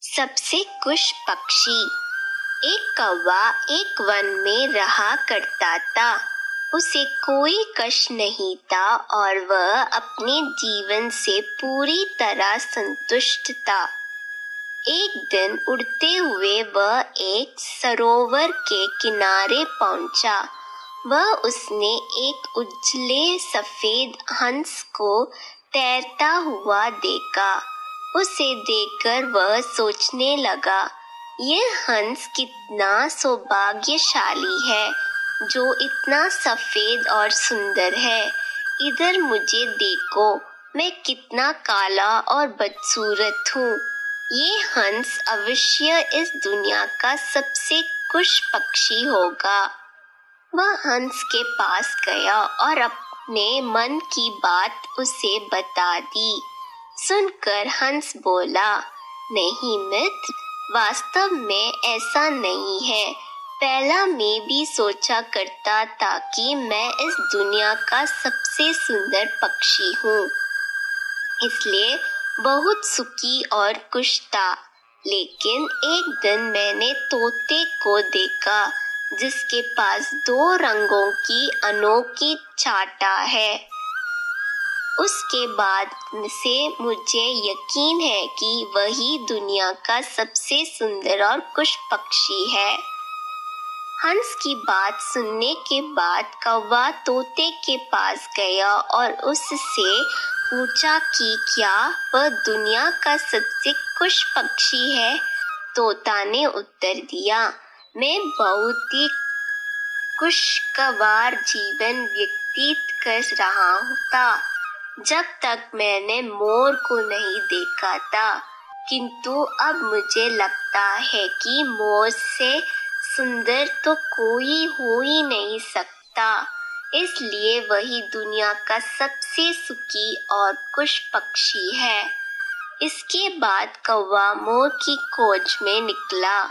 सबसे खुश पक्षी। एक कौवा एक वन में रहा करता था। उसे कोई कष्ट नहीं था और वह अपने जीवन से पूरी तरह संतुष्ट था। एक दिन उड़ते हुए वह एक सरोवर के किनारे पहुंचा। उसने एक उजले सफेद हंस को तैरता हुआ देखा। उसे देखकर वह सोचने लगा, यह हंस कितना सौभाग्यशाली है जो इतना सफेद और सुंदर है। इधर मुझे देखो, मैं कितना काला और बदसूरत हूँ। ये हंस अवश्य इस दुनिया का सबसे खुश पक्षी होगा। वह हंस के पास गया और अपने मन की बात उसे बता दी। सुनकर हंस बोला, नहीं मित्र, वास्तव में ऐसा नहीं है। पहला मैं भी सोचा करता था कि मैं इस दुनिया का सबसे सुंदर पक्षी हूँ, इसलिए बहुत सुखी और खुश था। लेकिन एक दिन मैंने तोते को देखा जिसके पास 2 रंगों की अनोखी छाता है। उसके बाद से मुझे यकीन है कि वही दुनिया का सबसे सुंदर और खुश पक्षी है। हंस की बात सुनने के बाद कौवा तोते के पास गया और उससे पूछा कि क्या वह दुनिया का सबसे खुश पक्षी है। तोता ने उत्तर दिया, मैं बहुत ही खुशगवार जीवन व्यतीत कर रहा था जब तक मैंने मोर को नहीं देखा था, किंतु अब मुझे लगता है कि मोर से सुंदर तो कोई हो ही नहीं सकता, इसलिए वही दुनिया का सबसे सुखी और खुश पक्षी है। इसके बाद कौवा मोर की खोज में निकला।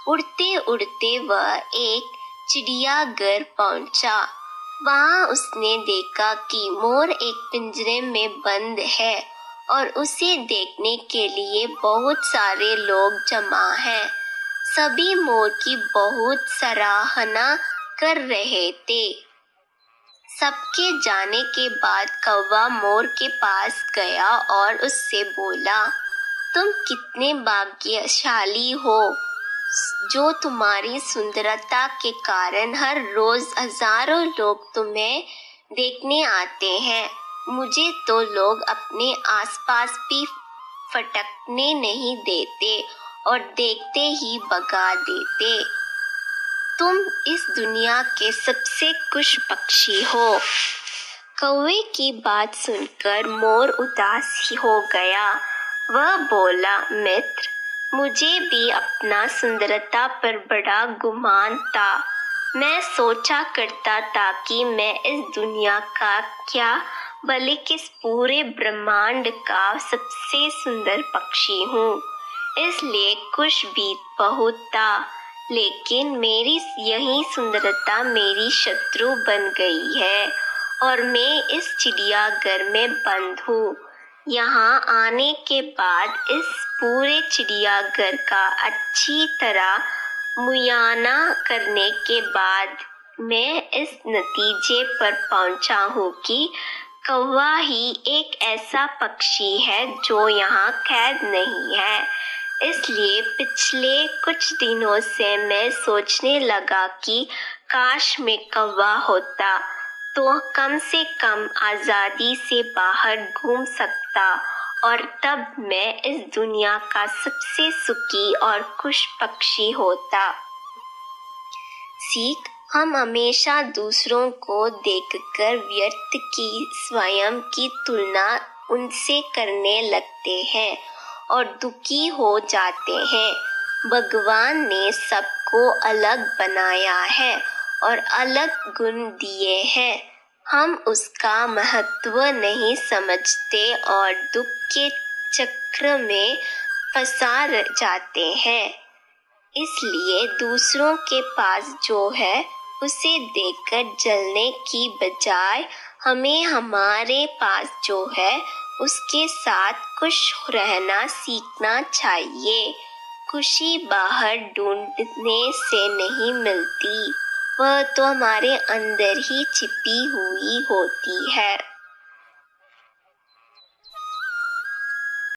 उड़ते उड़ते वह एक चिड़ियाघर पहुंचा। वहां उसने देखा कि मोर एक पिंजरे में बंद है और उसे देखने के लिए बहुत सारे लोग जमा हैं। सभी मोर की बहुत सराहना कर रहे थे। सबके जाने के बाद कौवा मोर के पास गया और उससे बोला, तुम कितने भाग्यशाली हो जो तुम्हारी सुंदरता के कारण हर रोज हजारों लोग तुम्हें देखने आते हैं। मुझे तो लोग अपने आसपास भी फटकने नहीं देते और देखते ही भगा देते। तुम इस दुनिया के सबसे खुश पक्षी हो। कौवे की बात सुनकर मोर उदास हो गया। वह बोला, मित्र, मुझे भी अपना सुंदरता पर बड़ा गुमान था। मैं सोचा करता था कि मैं इस दुनिया का क्या बल्कि इस पूरे ब्रह्मांड का सबसे सुंदर पक्षी हूँ, इसलिए खुश भी बहुत था। लेकिन मेरी यही सुंदरता मेरी शत्रु बन गई है और मैं इस चिड़ियाघर में बंद हूँ। यहाँ आने के बाद इस पूरे चिड़ियाघर का अच्छी तरह मुआयना करने के बाद मैं इस नतीजे पर पहुँचा हूँ कि कौवा ही एक ऐसा पक्षी है जो यहाँ कैद नहीं है। इसलिए पिछले कुछ दिनों से मैं सोचने लगा कि काश मैं कौवा होता तो कम से कम आज़ादी से बाहर घूम सकता और तब मैं इस दुनिया का सबसे सुखी और खुश पक्षी होता। सीख, हम हमेशा दूसरों को देखकर व्यर्थ की स्वयं की तुलना उनसे करने लगते हैं और दुखी हो जाते हैं। भगवान ने सबको अलग बनाया है और अलग गुण दिए हैं। हम उसका महत्व नहीं समझते और दुख के चक्र में फंसा जाते हैं। इसलिए दूसरों के पास जो है उसे देखकर जलने की बजाय हमें हमारे पास जो है उसके साथ खुश रहना सीखना चाहिए। खुशी बाहर ढूंढने से नहीं मिलती, वह तो हमारे अंदर ही छिपी हुई होती है।